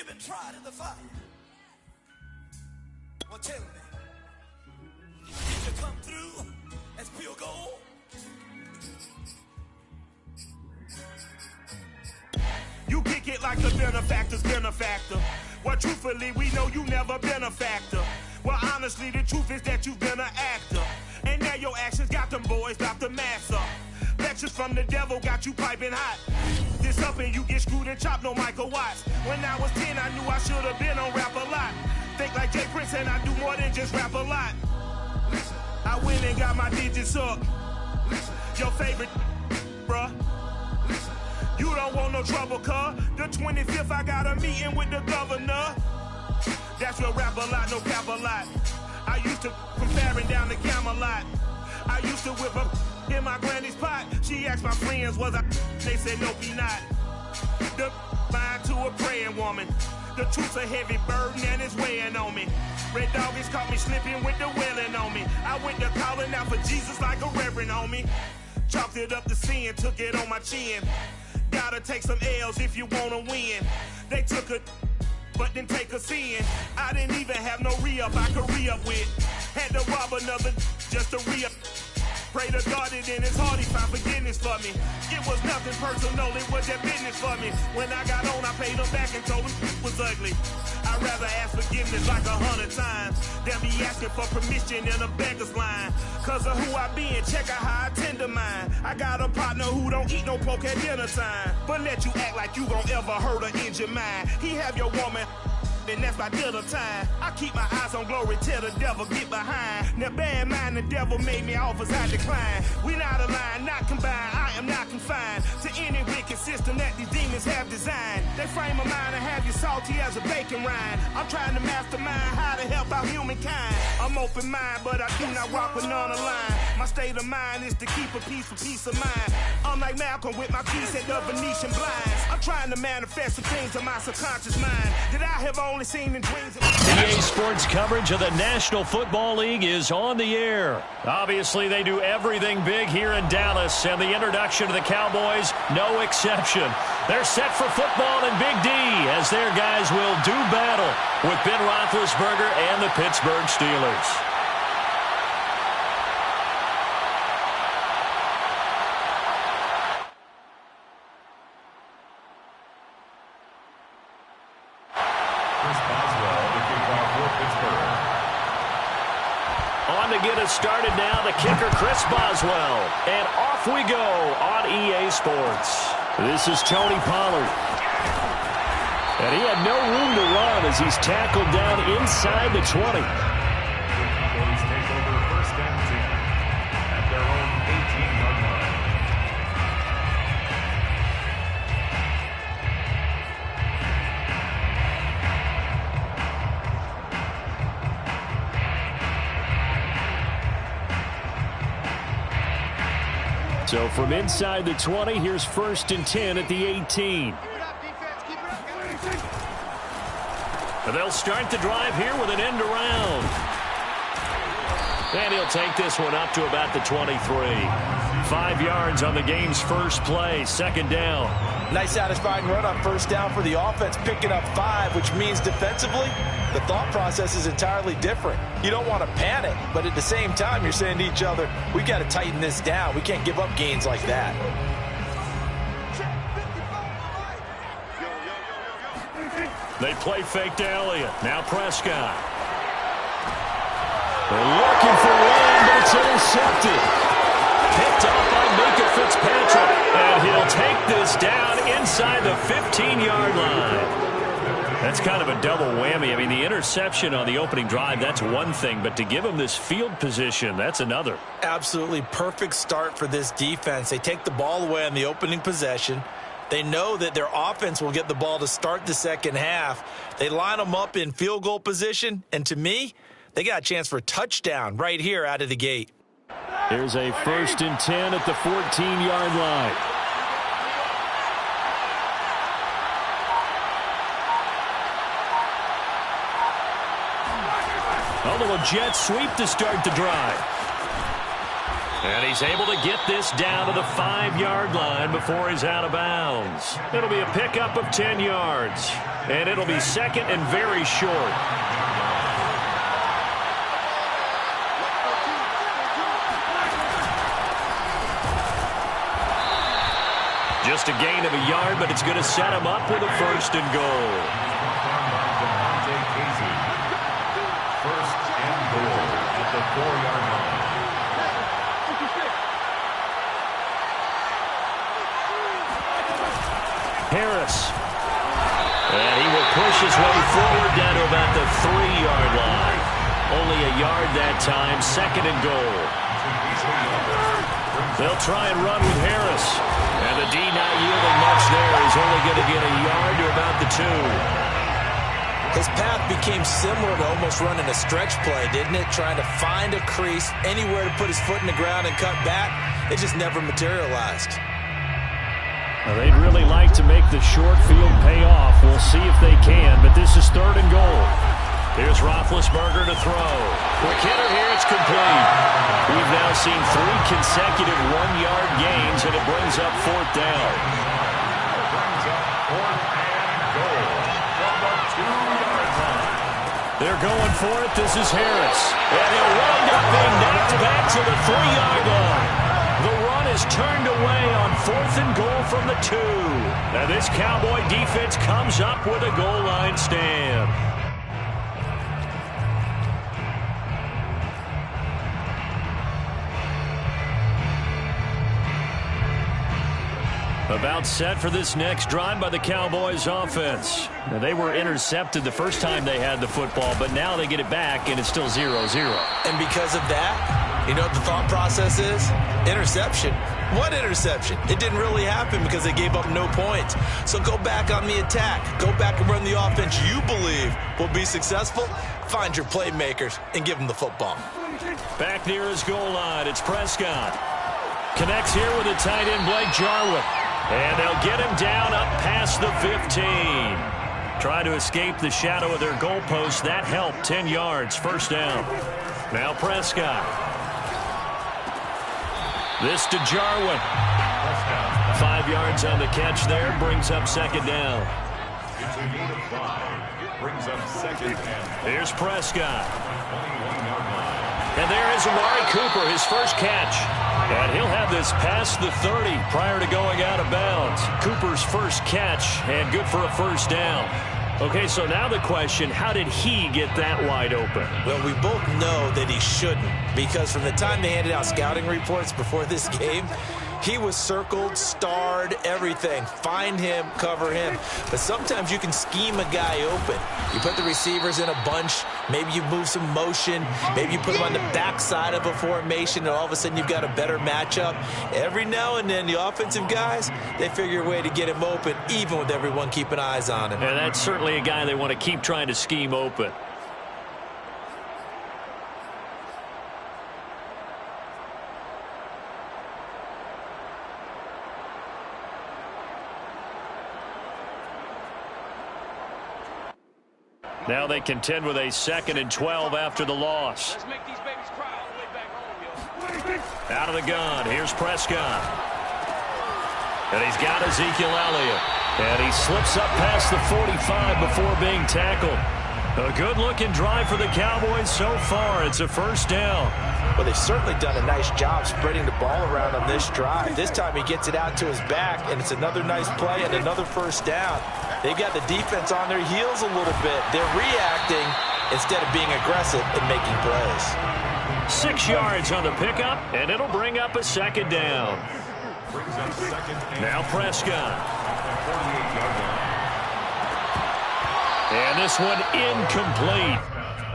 you've been tried in the fire? Well, tell me, did you come through as pure gold? You kick it like the benefactor's benefactor. Well, truthfully, we know you never been a factor. Well, honestly, the truth is that you've been an actor. And now your actions got them boys about to mass up. Lectures from the devil got you piping hot. This up and you get screwed and chopped, no Michael Watts. When I was 10, I knew I should have been on rap a lot. Think like Jay Prince and I do more than just rap a lot. Listen, I went and got my digits up. Listen, your favorite, bruh. Listen, you don't want no trouble, cuz. The 25th, I got a meeting with the governor. That's real rap a lot, no cap a lot. I used to from Farron down to Camelot. I used to whip up in my granny's pot. She asked my friends, was I? They said, no, be not. The mind to a praying woman. The truth's a heavy burden and it's weighing on me. Red doggies caught me slipping with the wailing on me. I went to calling out for Jesus like a reverend on me. Chalked it up to sin, took it on my chin. Gotta take some L's if you wanna win. They took a but then take a sin. I didn't even have no re-up I could re-up with. Had to rob another just to re-up. Pray to God that in his heart he found forgiveness for me. It was nothing personal, it was their business for me. When I got on, I paid them back and told them it was ugly. I'd rather ask forgiveness like 100 times than be asking for permission in a beggar's line. Cause of who I be and check out how I tend to mine. I got a partner who don't eat no pork at dinner time, but let you act like you gon' ever hurt or injure mine. He have your woman, and that's by dinner time. I keep my eyes on glory till the devil get behind. Now bear in mind the devil made me offers I decline. We not aligned, not combined, I am not confined to any wicked system that these demons have designed. They frame a mind and have you salty as a bacon rind. I'm trying to mastermind how to help out humankind. I'm open mind, but I do not rock with none aligned. My state of mind is to keep a peace of mind. I'm like Malcolm with my piece at the Venetian blinds. I'm trying to manifest some things in my subconscious mind that I have only seen in dreams. EA Sports coverage of the National Football League is on the air. Obviously, they do everything big here in Dallas, and the introduction of the Cowboys, no exception. They're set for football in Big D as their guys will do battle with Ben Roethlisberger and the Pittsburgh Steelers. Get us started now, the kicker, Chris Boswell. And off we go on EA Sports. This is Tony Pollard. And he had no room to run as he's tackled down inside the 20. Cowboys take over first and 10 at their own 18-yard line. So from inside the 20, here's first and 10 at the 18. And they'll start the drive here with an end around. And he'll take this one up to about the 23. 5 yards on the game's first play, second down. Nice satisfying run on first down for the offense, picking up 5, which means defensively, the thought process is entirely different. You don't want to panic, but at the same time, you're saying to each other, we got to tighten this down. We can't give up gains like that. They play fake to Elliott. Now Prescott. They're looking for one, but it's intercepted. Picked off by Minkah Fitzpatrick. And he'll take this down inside the 15-yard line. That's kind of a double whammy. I mean, the interception on the opening drive, that's one thing. But to give him this field position, that's another. Absolutely perfect start for this defense. They take the ball away on the opening possession. They know that their offense will get the ball to start the second half. They line them up in field goal position. And to me, they got a chance for a touchdown right here out of the gate. Here's a first and 10 at the 14-yard line. A little jet sweep to start the drive. And he's able to get this down to the 5-yard line before he's out of bounds. It'll be a pickup of 10 yards. And it'll be second and very short. Just a gain of a yard, but it's going to set him up with a first and goal. First and goal at the 4-yard line. Harris. And he will push his way forward down to about the 3-yard line. Only a yard that time, second and goal. They'll try and run with Harris. And the D not yielding much there. He's only going to get a yard to about the 2. His path became similar to almost running a stretch play, didn't it? Trying to find a crease, anywhere to put his foot in the ground and cut back. It just never materialized. Well, they'd really like to make the short field pay off. We'll see if they can, but this is third and goal. Here's Roethlisberger to throw. Quick hitter here, it's complete. We've now seen 3 consecutive 1-yard gains, and it brings up fourth down. Brings up fourth and goal from the 2-yard line. They're going for it. This is Harris. And he'll wind up being knocked back to the 3-yard line. The run is turned away on fourth and goal from the 2. Now this Cowboy defense comes up with a goal line stand. About set for this next drive by the Cowboys offense. Now, they were intercepted the first time they had the football, but now they get it back, and it's still 0-0. And because of that, you know what the thought process is? Interception. What interception? It didn't really happen because they gave up no points. So go back on the attack. Go back and run the offense you believe will be successful. Find your playmakers and give them the football. Back near his goal line, it's Prescott. Connects here with the tight end, Blake Jarwin. And they'll get him down up past the 15. Trying to escape the shadow of their goalpost. That helped. 10 yards. First down. Now Prescott. This to Jarwin. 5 yards on the catch there. Brings up second down. It's a gain of 5. Brings up second and 5. Here's Prescott. 21-yard line. And there is Amari Cooper, his first catch. And he'll have this past the 30 prior to going out of bounds. Cooper's first catch, and good for a first down. Okay, so now the question, how did he get that wide open? Well, we both know that he shouldn't, because from the time they handed out scouting reports before this game, he was circled, starred, everything. Find him, cover him. But sometimes you can scheme a guy open. You put the receivers in a bunch. Maybe you move some motion. Maybe you put them on the backside of a formation, and all of a sudden you've got a better matchup. Every now and then, the offensive guys, they figure a way to get him open, even with everyone keeping eyes on him. And that's certainly a guy they want to keep trying to scheme open. Now they contend with a 2nd and 12 after the loss. Let's make these babies cry all the way back home, yo. Out of the gun, here's Prescott. And he's got Ezekiel Elliott. And he slips up past the 45 before being tackled. A good-looking drive for the Cowboys so far. It's a first down. Well, they've certainly done a nice job spreading the ball around on this drive. This time he gets it out to his back, and it's another nice play and another first down. They've got the defense on their heels a little bit. They're reacting instead of being aggressive and making plays. 6 yards on the pickup, and it'll bring up a second down. Brings up second and Now Prescott. 48-yard line. And this one incomplete.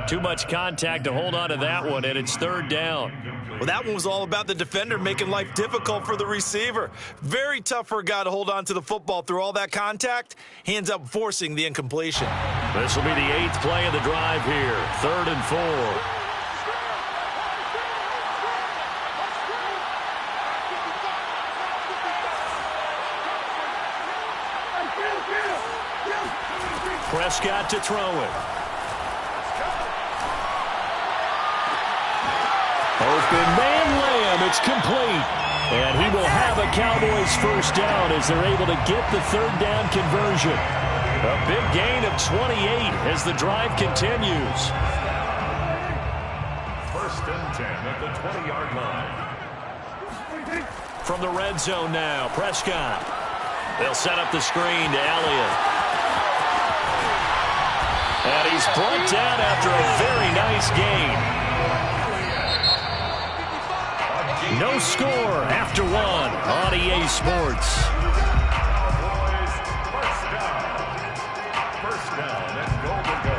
Too much contact to hold on to that one, and it's third down. Well, that one was all about the defender making life difficult for the receiver. Very tough for a guy to hold on to the football through all that contact. He ends up forcing the incompletion. This will be the 8th play of the drive here. 3rd and 4. Prescott to throw it. Open man Lamb It's complete. And he will have a Cowboys first down as they're able to get the third down conversion. A big gain of 28 as the drive continues. First and 10 at the 20-yard line. From the red zone now, Prescott. They'll set up the screen to Elliott. And he's brought down after a very nice gain. No score after one on EA Sports. Cowboys, first down and goal to go.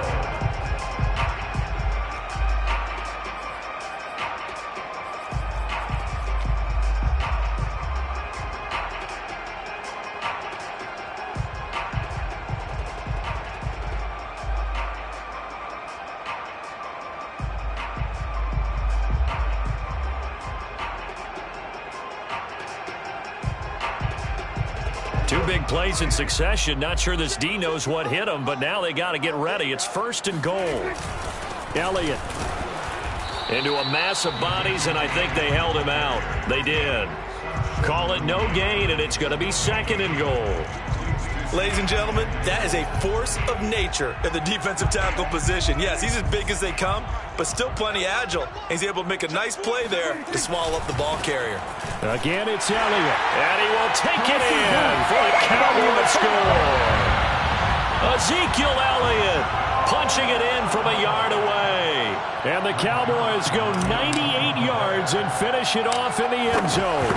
Two big plays in succession. Not sure this D knows what hit him, but now they got to get ready. It's first and goal. Elliott into a mass of bodies, and I think they held him out. They did. Call it no gain, and it's going to be second and goal. Ladies and gentlemen, that is a force of nature in the defensive tackle position. Yes, he's as big as they come, but still plenty agile. He's able to make a nice play there to swallow up the ball carrier. Again, it's Elliott, and he will take it in for the Cowboys score. Ezekiel Elliott punching it in from a yard away. And the Cowboys go 98 yards and finish it off in the end zone.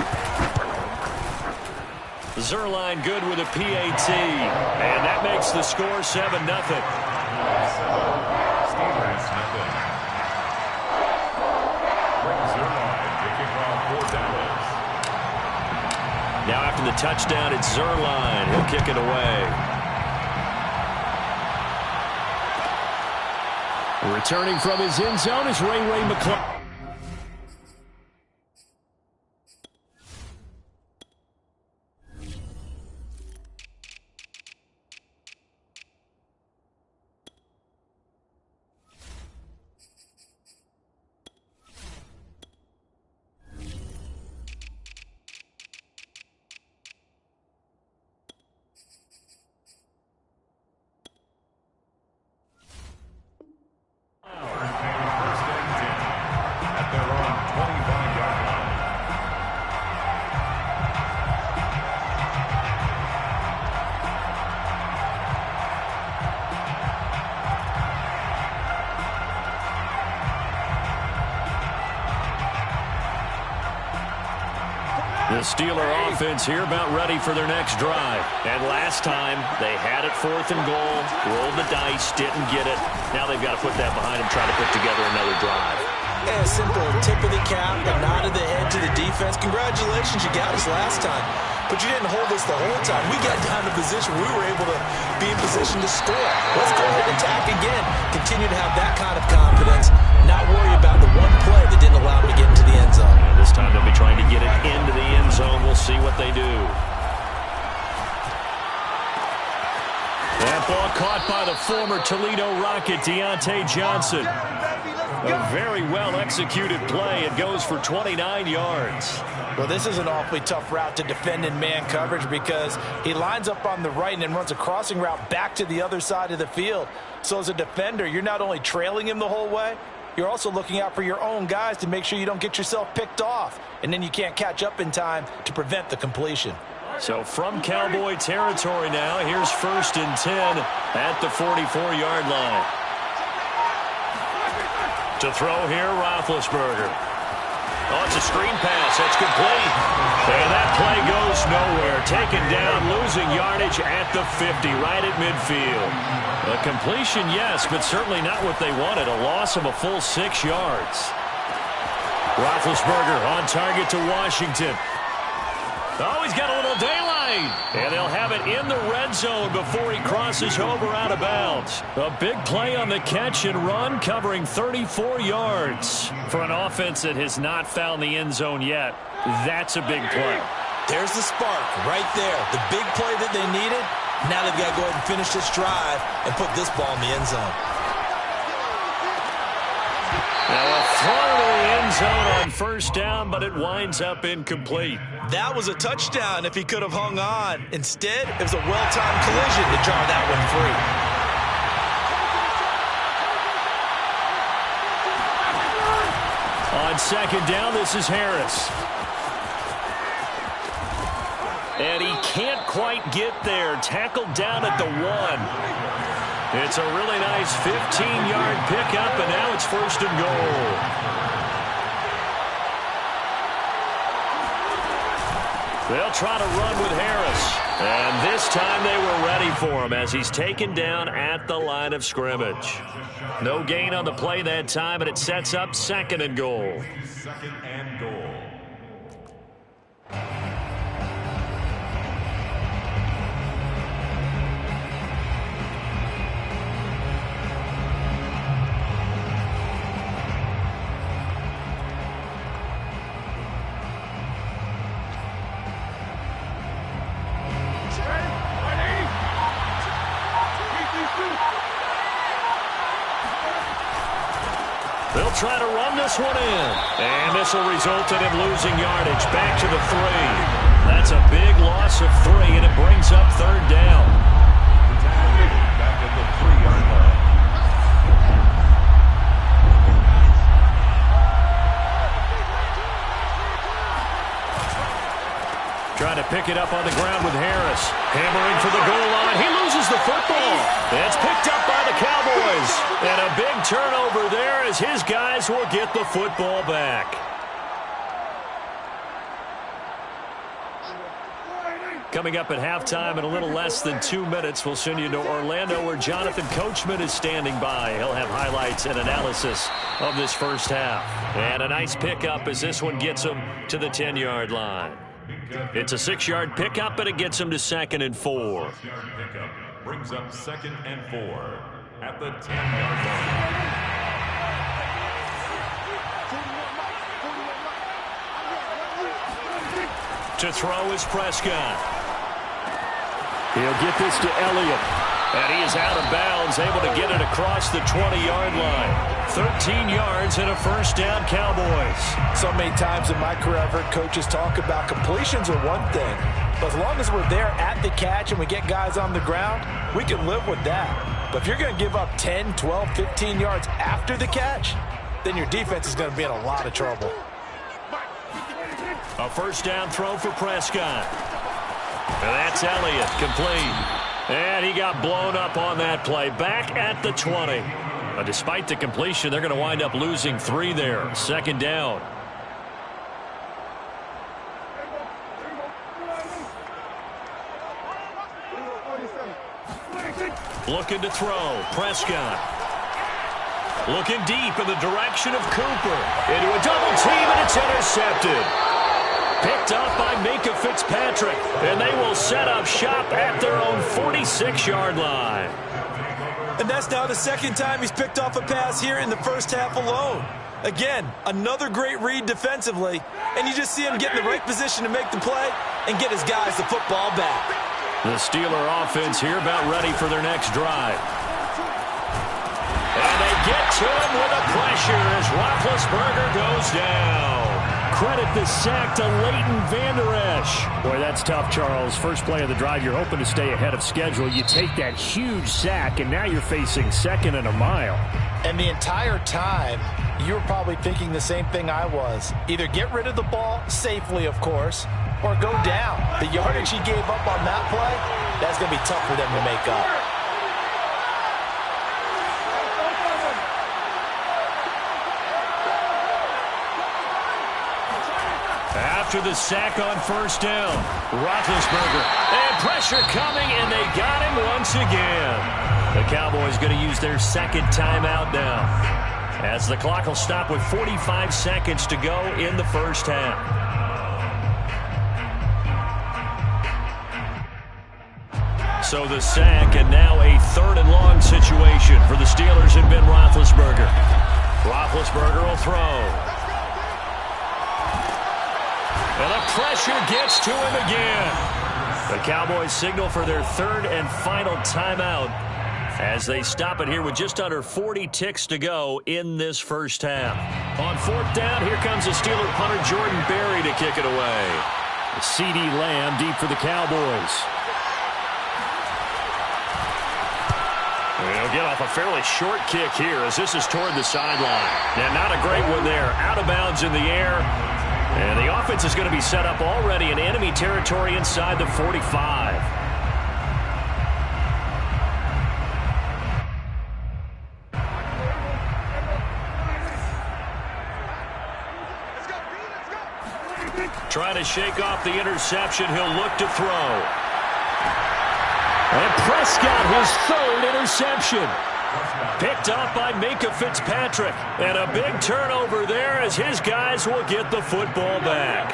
Zuerlein good with a PAT, and that makes the score 7-0. Steelers nothing. Brings Zuerlein kicking off for Dallas. Now after the touchdown, it's Zuerlein. He'll kick it away. Returning from his end zone is Ray McCloud. The Steeler offense here about ready for their next drive. And last time, they had it fourth and goal, rolled the dice, didn't get it. Now they've got to put that behind them, try to put together another drive. And a simple tip of the cap, a nod of the head to the defense. Congratulations, you got us last time. But you didn't hold us the whole time. We got down to position we were able to be in position to score. Let's go ahead and attack again. Continue to have that kind of confidence. Not worry about the one play that didn't allow them to get into the end zone. And this time they'll be trying to get it into the end zone. We'll see what they do. That ball caught by the former Toledo Rocket, Deontay Johnson. A very well-executed play. It goes for 29 yards. Well, this is an awfully tough route to defend in man coverage because he lines up on the right and then runs a crossing route back to the other side of the field. So as a defender, you're not only trailing him the whole way, you're also looking out for your own guys to make sure you don't get yourself picked off. And then you can't catch up in time to prevent the completion. So from Cowboy territory now, here's first and 10 at the 44-yard line. To throw here, Roethlisberger. Oh, it's a screen pass. That's complete. And that play goes nowhere. Taken down, losing yardage at the 50, right at midfield. A completion, yes, but certainly not what they wanted. A loss of a full 6 yards. Roethlisberger on target to Washington. Oh, he's got a little daylight. And they'll have it in the red zone before he crosses over out of bounds. A big play on the catch and run, covering 34 yards. For an offense that has not found the end zone yet, that's a big play. There's the spark right there. The big play that they needed. Now they've got to go ahead and finish this drive and put this ball in the end zone. Now a throw to the end zone on first down, but it winds up incomplete. That was a touchdown if he could have hung on. Instead, it was a well-timed collision to jar that one free. On second down, this is Harris. And he can't quite get there. Tackled down at the 1. It's a really nice 15-yard pickup, and now it's first and goal. They'll try to run with Harris. And this time they were ready for him as he's taken down at the line of scrimmage. No gain on the play that time, and it sets up second and goal. Second and goal. They'll try to run this one in. And this will result in him losing yardage back to the 3. That's a big loss of 3, and it brings up third down. Back at the 3-yard line. Trying to pick it up on the ground with Harris. Hammering for the goal line. He loses the football. It's picked up by the Cowboys. And a big turnover there as his guys will get the football back. Coming up at halftime in a little less than 2 minutes, we'll send you to Orlando where Jonathan Coachman is standing by. He'll have highlights and analysis of this first half. And a nice pickup as this one gets him to the 10-yard line. It's a 6-yard pickup, but it gets him to second and 4. 6-yard pickup brings up second and 4 at the 10-yard line. To throw is Prescott. He'll get this to Elliott. And he is out of bounds, able to get it across the 20-yard line. 13 yards and a first down, Cowboys. So many times in my career, I've heard coaches talk about completions are one thing. But as long as we're there at the catch and we get guys on the ground, we can live with that. But if you're going to give up 10, 12, 15 yards after the catch, then your defense is going to be in a lot of trouble. A first down throw for Prescott. And that's Elliott, complete. And he got blown up on that play. Back at the 20. But despite the completion, they're going to wind up losing 3 there. Second down. Looking to throw. Prescott. Looking deep in the direction of Cooper. Into a double team, and it's intercepted. Picked up by Minkah Fitzpatrick, and they will set up shop at their own 46-yard line. And that's now the second time he's picked off a pass here in the first half alone. Again, another great read defensively, and you just see him get in the right position to make the play and get his guys the football back. The Steeler offense here about ready for their next drive. And they get to him with a pressure as Roethlisberger goes down. Credit the sack to Leighton Vander Esch. Boy, that's tough, Charles. First play of the drive, you're hoping to stay ahead of schedule. You take that huge sack, and now you're facing second and a mile. And the entire time, you were probably thinking the same thing I was. Either get rid of the ball, safely, of course, or go down. The yardage he gave up on that play, that's going to be tough for them to make up. After the sack on first down, Roethlisberger. And pressure coming, and they got him once again. The Cowboys going to use their second timeout now, as the clock will stop with 45 seconds to go in the first half. So the sack, and now a third and long situation for the Steelers and Ben Roethlisberger. Roethlisberger will throw. And the pressure gets to him again. The Cowboys signal for their third and final timeout. as they stop it here with just under 40 ticks to go in this first half. On fourth down, here comes the Steeler punter Jordan Berry to kick it away. CeeDee Lamb deep for the Cowboys. He'll get off a fairly short kick here as this is toward the sideline. And not a great one there. Out of bounds in the air. And the offense is going to be set up already in enemy territory inside the 45. Trying to shake off the interception. He'll look to throw. And Prescott, his third interception. Picked up by Minkah Fitzpatrick. And a big turnover there as his guys will get the football back.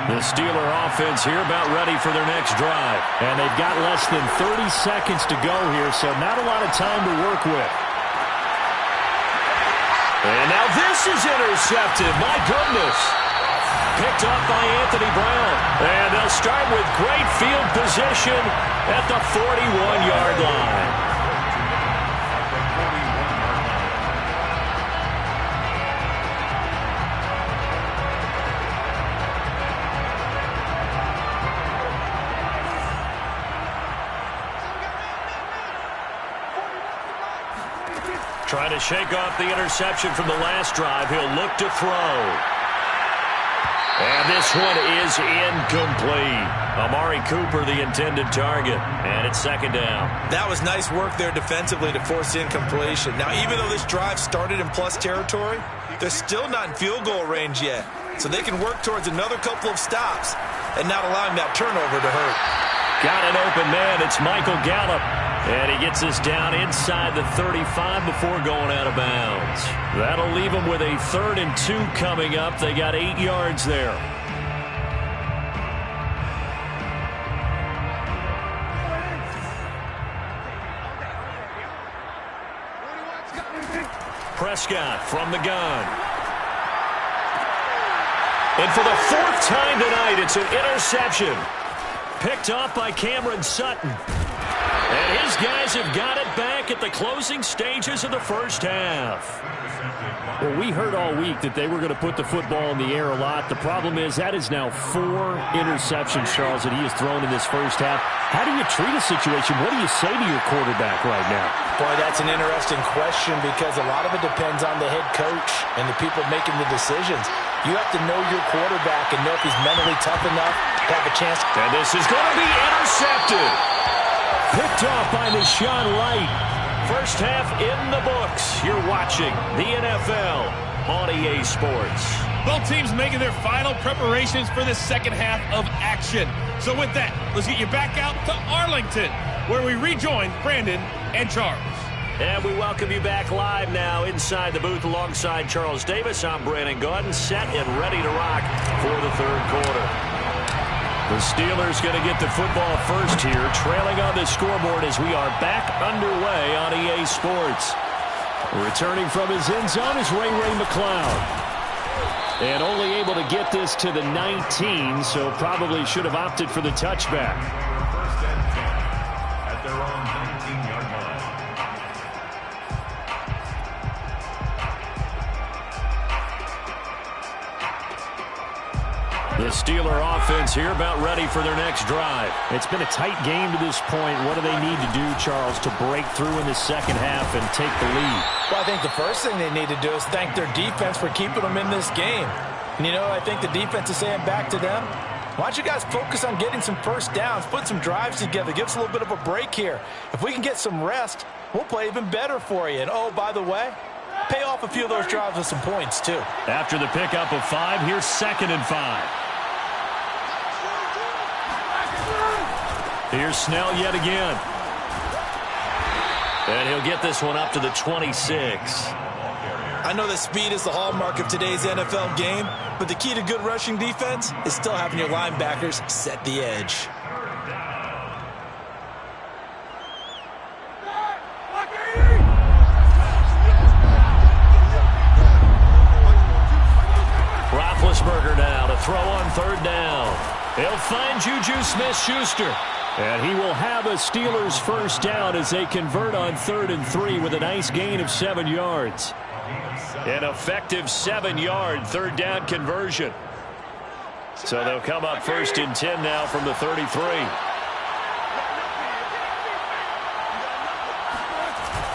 The Steeler offense here about ready for their next drive. And they've got less than 30 seconds to go here, so not a lot of time to work with. And now this is intercepted. My goodness. Picked up by Anthony Brown. And they'll start with great field position at the 41-yard line. Trying to shake off the interception from the last drive. He'll look to throw. And this one is incomplete. Amari Cooper, the intended target. And it's second down. That was nice work there defensively to force incompletion. Now, even though this drive started in plus territory, they're still not in field goal range yet. So they can work towards another couple of stops and not allowing that turnover to hurt. Got an open man. It's Michael Gallup. And he gets us down inside the 35 before going out of bounds. That'll leave them with a 3rd and 2 coming up. They got 8 yards there. Prescott from the gun. And for the 4th time tonight, it's an interception. Picked off by Cameron Sutton. And his guys have got it back at the closing stages of the first half. Well, we heard all week that they were going to put the football in the air a lot. The problem is that is now 4 interceptions, Charles, that he has thrown in this first half. How do you treat a situation? What do you say to your quarterback right now? Boy, that's an interesting question because a lot of it depends on the head coach and the people making the decisions. You have to know your quarterback and know if he's mentally tough enough to have a chance. And this is going to be intercepted. Picked off by Deshaun Light. First half in the books. You're watching the NFL on EA Sports. Both teams making their final preparations for the second half of action. So with that, let's get you back out to Arlington, where we rejoin Brandon and Charles. And we welcome you back live now inside the booth alongside Charles Davis. I'm Brandon Gaudin, set and ready to rock for the third quarter. The Steelers going to get the football first here, trailing on the scoreboard as we are back underway on EA Sports. Returning from his end zone is Ray McCloud. And only able to get this to the 19, so probably should have opted for the touchback. First and 10 at their own 19-yard line. The Steeler offense here about ready for their next drive. It's been a tight game to this point. What do they need to do, Charles, to break through in the second half and take the lead? Well, I think the first thing they need to do is thank their defense for keeping them in this game. And, you know, I think the defense is saying back to them, why don't you guys focus on getting some first downs, put some drives together, give us a little bit of a break here. If we can get some rest, we'll play even better for you. And, oh, by the way, pay off a few of those drives with some points, too. After the pickup of 5, here's 2nd and 5. Here's Snell yet again. And he'll get this one up to the 26. I know that speed is the hallmark of today's NFL game, but the key to good rushing defense is still having your linebackers set the edge. Roethlisberger now to throw on 3rd down. He'll find Juju Smith-Schuster. And he will have a Steelers first down as they convert on 3rd and 3 with a nice gain of 7 yards. An effective 7-yard 3rd down conversion. So they'll come up 1st and 10 now from the 33.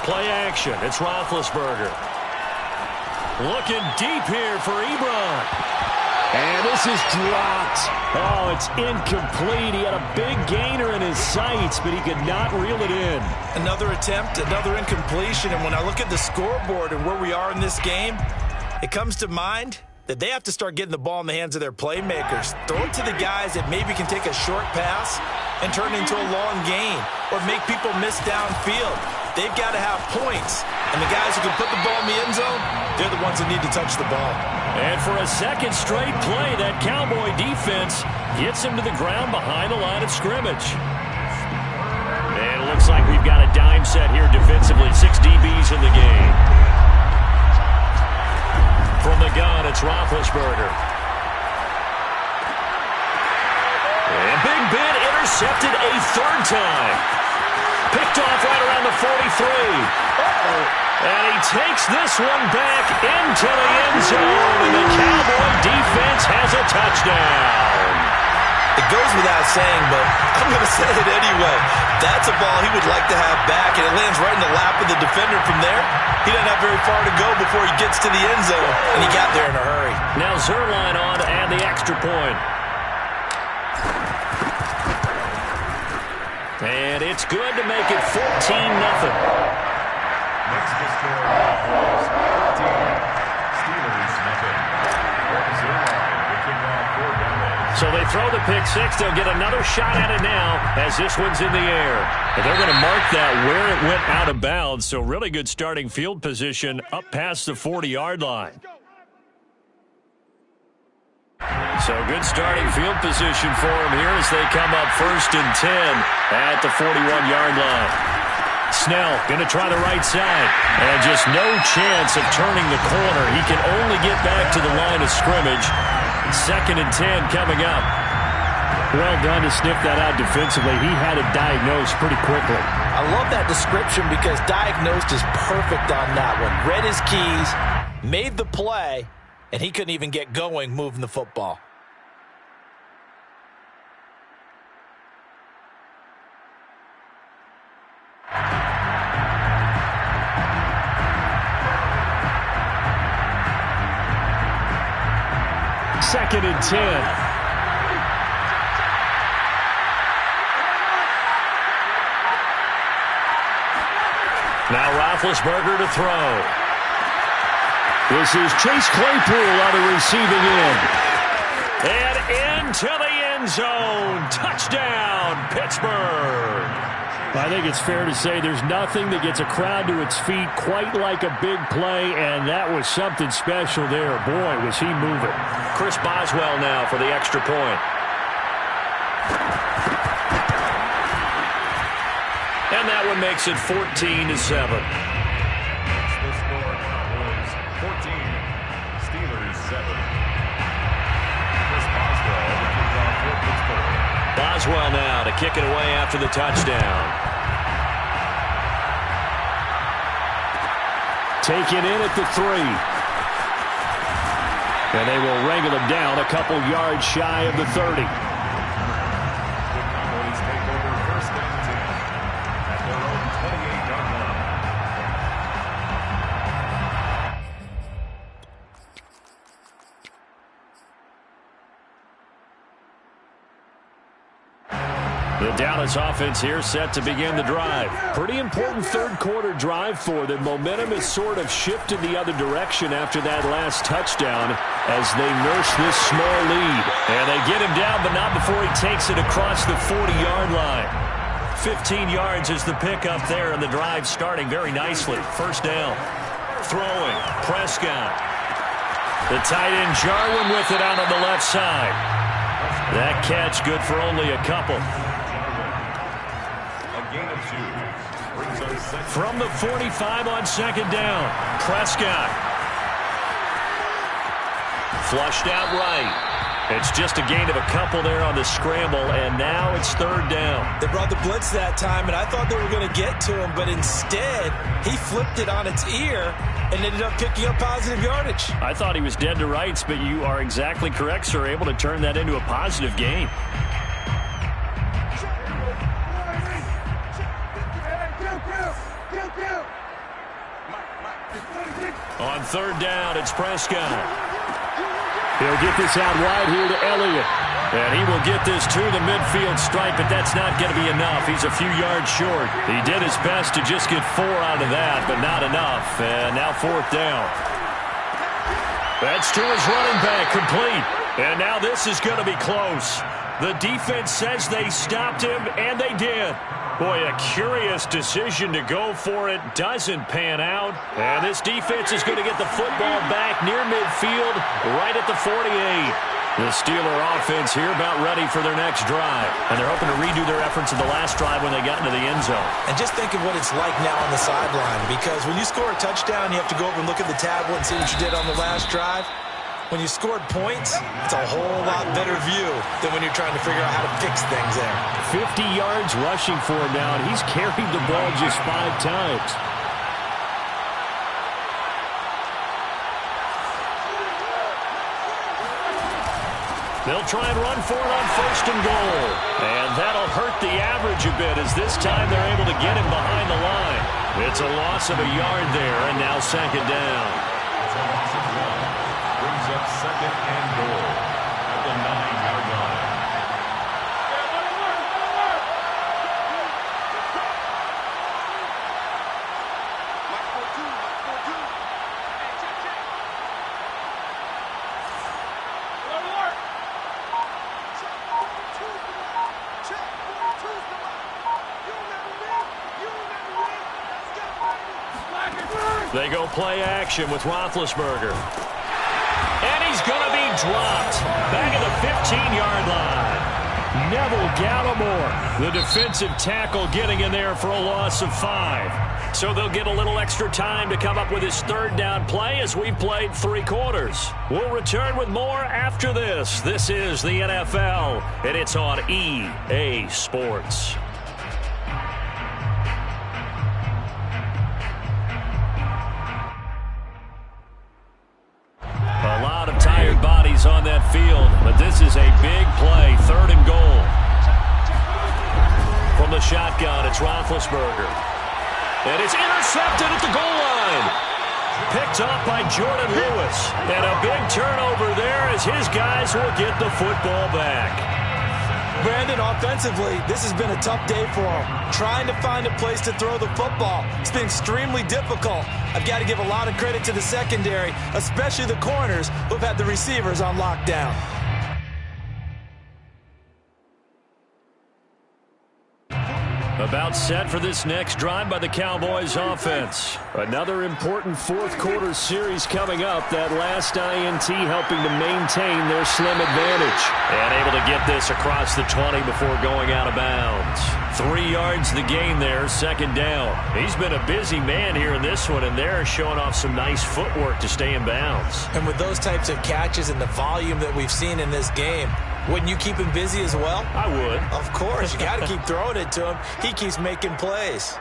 Play action. It's Roethlisberger. Looking deep here for Ebron. And this is dropped. Oh, it's incomplete. He had a big gainer in his sights, but he could not reel it in. Another attempt, another incompletion. And when I look at the scoreboard and where we are in this game, it comes to mind that they have to start getting the ball in the hands of their playmakers. Throw it to the guys that maybe can take a short pass and turn it into a long gain or make people miss downfield. They've got to have points. And the guys who can put the ball in the end zone, they're the ones that need to touch the ball. And for a second straight play, that Cowboy defense gets him to the ground behind the line of scrimmage. And it looks like we've got a dime set here defensively. 6 DBs in the game. From the gun, it's Roethlisberger. And Big Ben intercepted a 3rd time. Picked off right around the 43. And he takes this one back into the end zone. And the Cowboy defense has a touchdown. It goes without saying, but I'm going to say it anyway. That's a ball he would like to have back, and it lands right in the lap of the defender from there. He doesn't have very far to go before he gets to the end zone, and he got there in a hurry. Now Zuerlein on and the extra point. And it's good to make it 14-0. Next to score was 14. Steelers nothing. So they throw the pick six. They'll get another shot at it now as this one's in the air. And they're going to mark that where it went out of bounds. So really good starting field position up past the 40-yard line. So good starting field position for him here as they come up 1st and 10 at the 41-yard line. Snell going to try the right side. And just no chance of turning the corner. He can only get back to the line of scrimmage. 2nd and 10 coming up. Well done to sniff that out defensively. He had it diagnosed pretty quickly. I love that description because diagnosed is perfect on that one. Read his keys, made the play, and he couldn't even get going moving the football. Second and 10. Now Roethlisberger to throw. This is Chase Claypool on the receiving end. And into the end zone. Touchdown, Pittsburgh. I think it's fair to say there's nothing that gets a crowd to its feet quite like a big play, and that was something special there. Boy, was he moving. Chris Boswell now for the extra point. And that one makes it 14-7. The score was 14. Steelers 7. Chris Boswell, the kickoff for Pittsburgh. Boswell now to kick it away after the touchdown. Taken in at the 3. And they will wrangle him down a couple yards shy of the 30. The Cowboys take over 1st and 10 at their own 28-yard line. The Dallas offense here set to begin the drive. Pretty important 3rd quarter drive for them. Momentum has sort of shifted the other direction after that last touchdown as they nurse this small lead. And they get him down, but not before he takes it across the 40-yard line. 15 yards is the pickup there, and the drive starting very nicely. 1st down. Throwing. Prescott. The tight end Jarwin with it out on the left side. That catch good for only a couple. From the 45 on 2nd down. Prescott. Flushed out right. It's just a gain of a couple there on the scramble, and now it's third down. They brought the blitz that time, and I thought they were going to get to him, but instead he flipped it on its ear and ended up picking up positive yardage. I thought he was dead to rights, but you are exactly correct, sir. Able to turn that into a positive gain. On third down, it's Prescott. He'll get this out wide here to Elliott. And he will get this to the midfield stripe, but that's not going to be enough. He's a few yards short. He did his best to just get 4 out of that, but not enough. And now fourth down. That's to his running back, complete. And now this is going to be close. The defense says they stopped him, and they did. Boy, a curious decision to go for it. Doesn't pan out. And this defense is going to get the football back near midfield, right at the 48. The Steeler offense here about ready for their next drive. And they're hoping to redo their efforts in the last drive when they got into the end zone. And just think of what it's like now on the sideline, because when you score a touchdown, you have to go over and look at the tablet and see what you did on the last drive. When you scored points, it's a whole lot better view than when you're trying to figure out how to fix things there. 50 yards rushing for him now, and he's carried the ball just 5 times. They'll try and run for it on first and goal. And that'll hurt the average a bit, as this time they're able to get him behind the line. It's a loss of a yard there, and now second down. Brings up second and goal at the 9-yard line. They go play action with Roethlisberger. And he's going to be dropped back at the 15-yard line. Neville Gallimore, the defensive tackle, getting in there for a loss of 5. So they'll get a little extra time to come up with his third down play as we've played 3 quarters. We'll return with more after this. This is the NFL, and it's on EA Sports. On that field, but this is a big play. Third and goal. From the shotgun, it's Roethlisberger. And it's intercepted at the goal line. Picked up by Jordan Lewis. And a big turnover there as his guys will get the football back. Brandon, offensively, this has been a tough day for him. Trying to find a place to throw the football. It's been extremely difficult. I've got to give a lot of credit to the secondary, especially the corners who've had the receivers on lockdown. About set for this next drive by the Cowboys offense. Another important fourth-quarter series coming up. That last INT helping to maintain their slim advantage. And able to get this across the 20 before going out of bounds. 3 yards the gain there, second down. He's been a busy man here in this one, and they're showing off some nice footwork to stay in bounds. And with those types of catches and the volume that we've seen in this game, wouldn't you keep him busy as well? I would. Of course. You got to keep throwing it to him. He keeps making plays.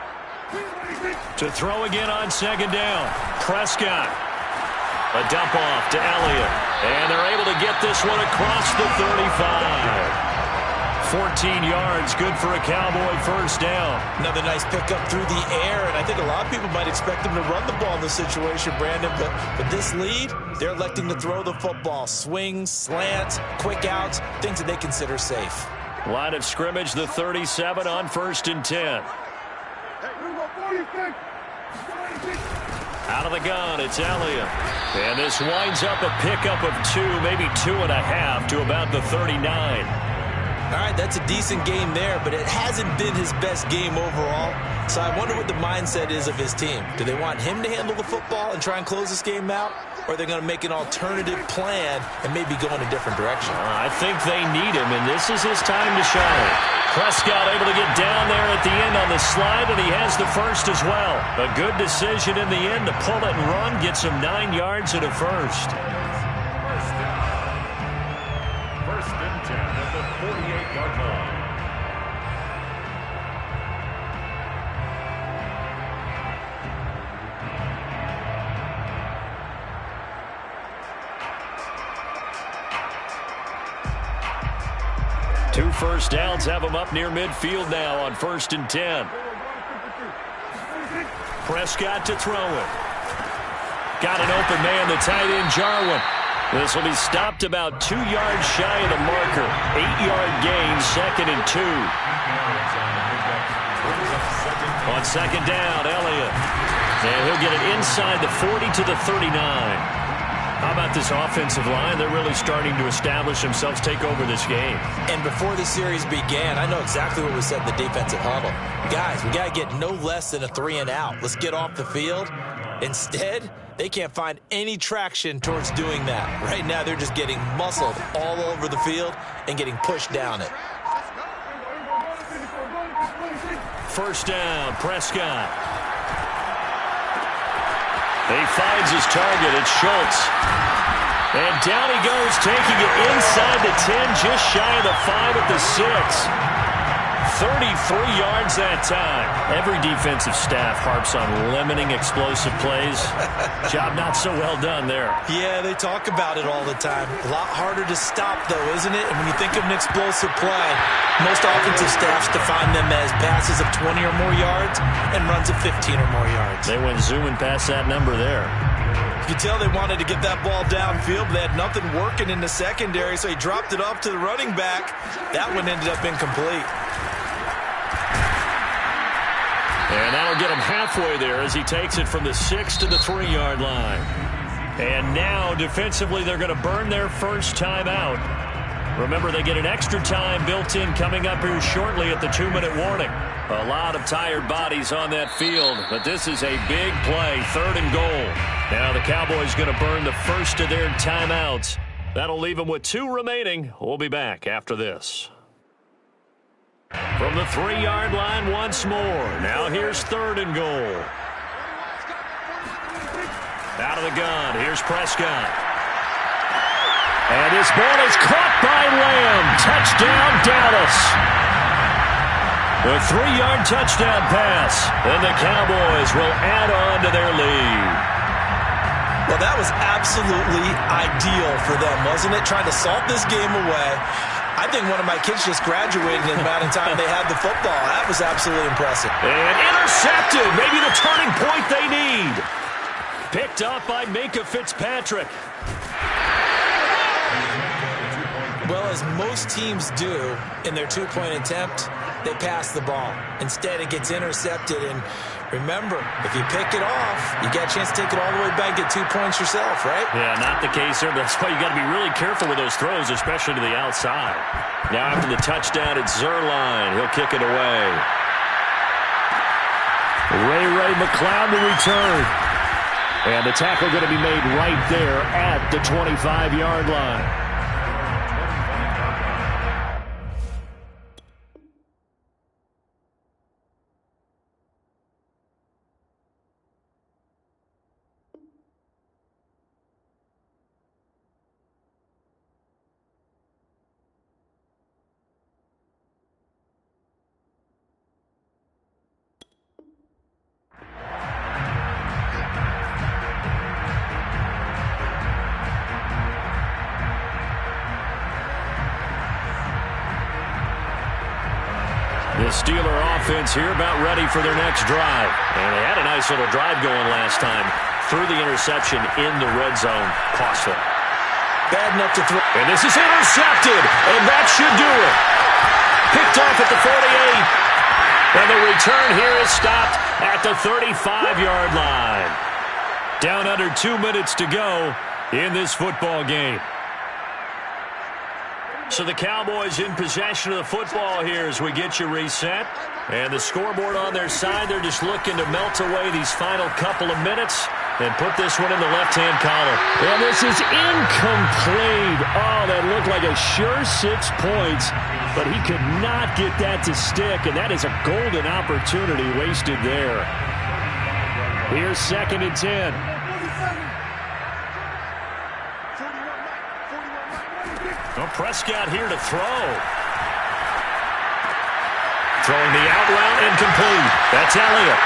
To throw again on second down. Prescott. A dump off to Elliott. And they're able to get this one across the 35. 14 yards, good for a Cowboy first down. Another nice pickup through the air, and I think a lot of people might expect them to run the ball in this situation, Brandon, but with this lead, they're electing to throw the football. Swings, slants, quick outs, things that they consider safe. Line of scrimmage, the 37 on first and 10. Out of the gun, it's Elliott. And this winds up a pickup of 2, maybe 2.5 to about the 39. All right, that's a decent game there, but it hasn't been his best game overall. So I wonder what the mindset is of his team. Do they want him to handle the football and try and close this game out? Or are they going to make an alternative plan and maybe go in a different direction? I think they need him, and this is his time to shine. Prescott able to get down there at the end on the slide, and he has the first as well. A good decision in the end to pull it and run, get some 9 yards and a first. 48-yard line. Two first downs have them up near midfield now on 1st and 10. Prescott to throw it. Got an open man, the tight end, Jarwin. This will be stopped about 2 yards shy of the marker. 8-yard gain, 2nd and 2. On 2nd down, Elliott. And he'll get it inside the 40 to the 39. How about this offensive line? They're really starting to establish themselves, take over this game. And before the series began, I know exactly what we said in the defensive huddle. Guys, we got to get no less than a 3 and out. Let's get off the field. Instead, they can't find any traction towards doing that. Right now, they're just getting muscled all over the field and getting pushed down it. First down, Prescott. He finds his target. It's Schultz. And down he goes, taking it inside the 10, just shy of the 5 at the 6. 33 yards that time. Every defensive staff harps on limiting explosive plays. Job not so well done there. Yeah, they talk about it all the time. A lot harder to stop, though, isn't it? And when you think of an explosive play, most offensive staffs define them as passes of 20 or more yards and runs of 15 or more yards. They went zooming past that number there. You could tell they wanted to get that ball downfield, but they had nothing working in the secondary, so he dropped it off to the running back. That one ended up incomplete. And that'll get him halfway there as he takes it from the 6 to the 3-yard line. And now, defensively, they're going to burn their first time out. Remember, they get an extra time built in coming up here shortly at the 2-minute warning. A lot of tired bodies on that field, but this is a big play, 3rd and goal. Now the Cowboys going to burn the first of their timeouts. That'll leave them with 2 remaining. We'll be back after this. From the 3-yard line once more. Now here's 3rd and goal. Out of the gun. Here's Prescott. And his ball is caught by Lamb. Touchdown, Dallas. The 3-yard touchdown pass. And the Cowboys will add on to their lead. Well, that was absolutely ideal for them, wasn't it? Trying to salt this game away. I think one of my kids just graduated in the amount of time they had the football. That was absolutely impressive. And intercepted. Maybe the turning point they need. Picked up by Minkah Fitzpatrick. Well, as most teams do in their 2-point attempt, they pass the ball. Instead, it gets intercepted. And remember, if you pick it off, you got a chance to take it all the way back, get 2 points yourself, right? Yeah, not the case there. That's why you got to be really careful with those throws, especially to the outside. Now after the touchdown, it's Zuerlein. He'll kick it away. Ray McCloud to return. And the tackle going to be made right there at the 25-yard line. The Steeler offense here about ready for their next drive. And they had a nice little drive going last time. Threw the interception in the red zone. Cost them. Bad enough to throw. And this is intercepted. And that should do it. Picked off at the 48. And the return here is stopped at the 35-yard line. Down under 2 minutes to go in this football game. So the Cowboys in possession of the football here as we get you reset. And the scoreboard on their side, they're just looking to melt away these final couple of minutes and put this one in the left-hand column. And this is incomplete. Oh, that looked like a sure 6 points, but he could not get that to stick, and that is a golden opportunity wasted there. Here's 2nd and 10. Well, Prescott here to throw. Throwing the out route incomplete. That's Elliott.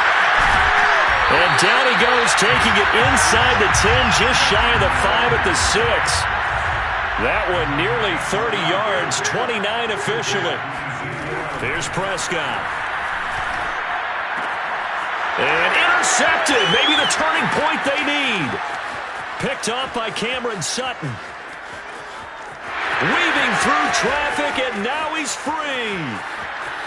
And down he goes, taking it inside the 10, just shy of the 5 at the 6. That one nearly 30 yards, 29 officially. Here's Prescott. And intercepted. Maybe the turning point they need. Picked off by Cameron Sutton. Weaving through traffic, and now he's free.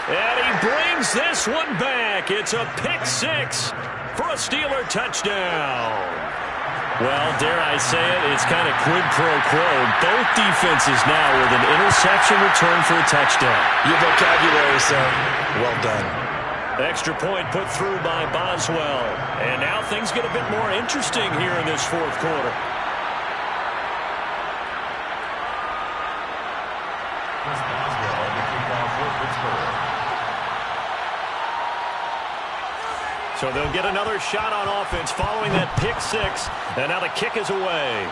And he brings this one back. It's a pick 6 for a Steeler touchdown. Well, dare I say it, it's kind of quid pro quo. Both defenses now with an interception return for a touchdown. Your vocabulary, sir. Well done. Extra point put through by Boswell. And now things get a bit more interesting here in this fourth quarter. Chris Boswell, the kickoff for Pittsburgh. So they'll get another shot on offense following that pick 6. And now the kick is away.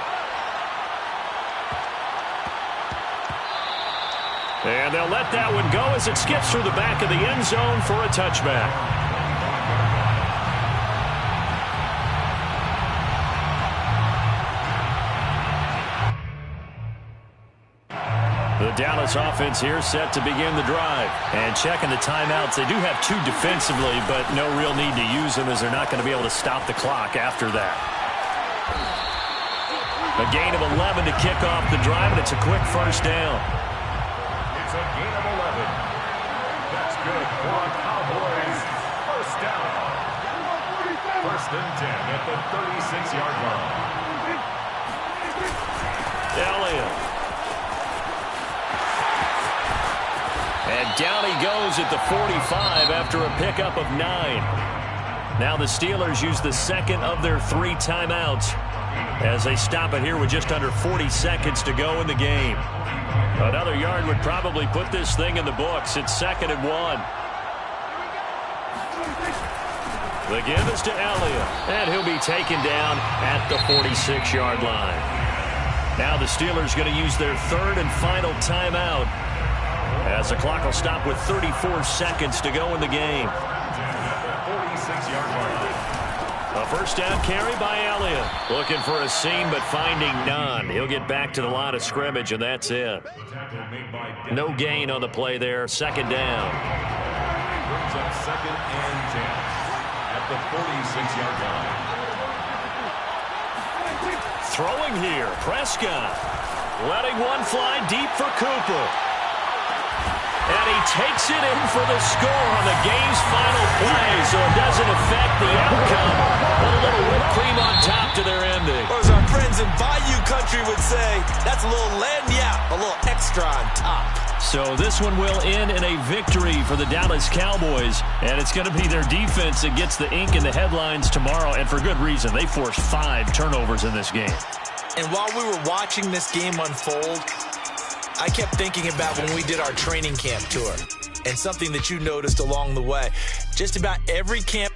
And they'll let that one go as it skips through the back of the end zone for a touchback. The Dallas offense here set to begin the drive. And checking the timeouts. They do have 2 defensively, but no real need to use them as they're not going to be able to stop the clock after that. A gain of 11 to kick off the drive, and it's a quick first down. It's a gain of 11. That's good for a Cowboys first down. First and 10 at the 36-yard line. Elliott. And down he goes at the 45 after a pickup of 9. Now the Steelers use the second of their 3 timeouts as they stop it here with just under 40 seconds to go in the game. Another yard would probably put this thing in the books. It's 2nd and 1. The give is to Elliott, and he'll be taken down at the 46-yard line. Now the Steelers going to use their 3rd and final timeout as the clock will stop with 34 seconds to go in the game. A first down carry by Elliott. Looking for a seam, but finding none. He'll get back to the line of scrimmage, and that's it. No gain on the play there. 2nd down. Brings up 2nd and 10 at the 46-yard line. Throwing here, Prescott. Letting one fly deep for Cooper. And he takes it in for the score on the game's final play, so it doesn't affect the outcome. Put a little whipped cream on top to their ending. Or as our friends in Bayou Country would say, that's a little lagniappe, a little extra on top. So this one will end in a victory for the Dallas Cowboys, and it's going to be their defense that gets the ink in the headlines tomorrow, and for good reason. They forced 5 turnovers in this game. And while we were watching this game unfold, I kept thinking about when we did our training camp tour and something that you noticed along the way. Just about every camp